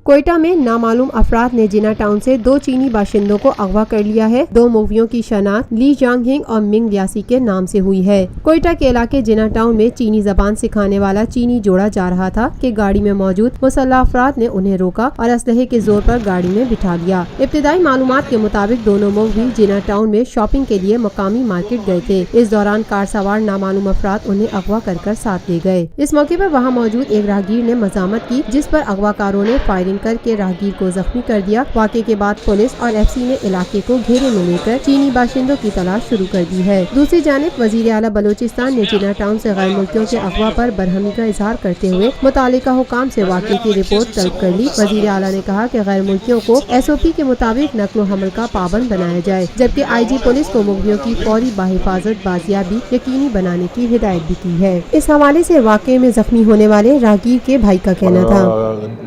کوئٹہ میں نامعلوم افراد نے جنا ٹاؤن سے 2 چینی باشندوں کو اغوا کر لیا ہے۔ 2 مویوں کی شناخت لی جانگ ہنگ اور منگ لیاسی کے نام سے ہوئی ہے۔ کوئٹہ کے علاقے جنا ٹاؤن میں چینی زبان سکھانے والا چینی جوڑا جا رہا تھا کہ گاڑی میں موجود مسلح افراد نے انہیں روکا اور اسلحے کے زور پر گاڑی میں بٹھا لیا۔ ابتدائی معلومات کے مطابق دونوں مووی جنا ٹاؤن میں شاپنگ کے لیے مقامی مارکیٹ گئے تھے۔ اس دوران کار سوار نامعلوم افراد انہیں اغوا کر ساتھ لے گئے۔ اس موقع پر وہاں موجود ایک راہگیر نے مزاحمت کی، جس پر اغوا کاروں نے فائرنگ کر کے راہگیر کو زخمی کر دیا۔ واقعے کے بعد پولیس اور ایف سی نے علاقے کو گھیرے میں لے کر چینی باشندوں کی تلاش شروع کر دی ہے۔ دوسری جانب وزیر اعلیٰ بلوچستان نے جنا ٹاؤن سے غیر ملکیوں کے اغوا پر برہمی کا اظہار کرتے ہوئے متعلقہ حکام سے واقعے کی رپورٹ طلب کر لی۔ وزیر اعلیٰ نے کہا کہ غیر ملکیوں کو ایس او پی کے مطابق نقل و حمل کا پابند بنایا جائے، جبکہ آئی جی پولیس کو مویوں کی فوری بحفاظت بازیابی یقینی بنانے کی ہدایت بھی کی ہے۔ اس حوالے سے واقعے میں زخمی ہونے والے راہگیر کے بھائی کا کہنا تھا،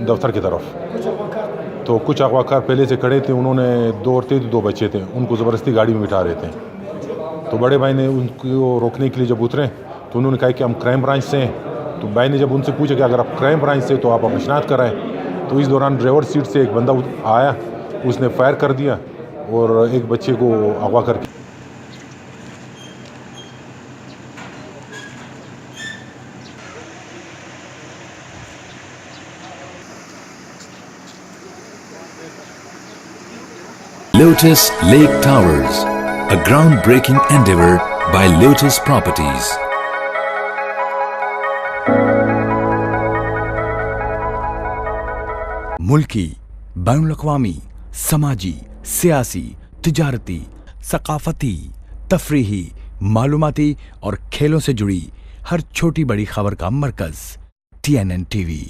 دفتر کی طرف تو کچھ اغوا کار پہلے سے کھڑے تھے، انہوں نے 2 عورتیں 2 بچے تھے، ان کو زبردستی گاڑی میں بٹھا رہے تھے۔ تو بڑے بھائی نے ان کو روکنے کے لیے جب اترے تو انہوں نے کہا کہ ہم کرائم برانچ سے ہیں۔ تو بھائی نے جب ان سے پوچھا کہ اگر آپ کرائم برانچ سے تو آپ اپنی شناخت کرائیں۔ تو اس دوران ڈرائیور سیٹ سے ایک بندہ آیا، اس نے فائر کر دیا اور ایک بچے کو اغوا کر کے Lotus Lake Towers, a groundbreaking endeavor by Lotus Properties. ملکی، بین الاقوامی، سماجی، سیاسی، تجارتی، ثقافتی، تفریحی، معلوماتی اور کھیلوں سے جڑی ہر چھوٹی بڑی خبر کا مرکز TNN TV۔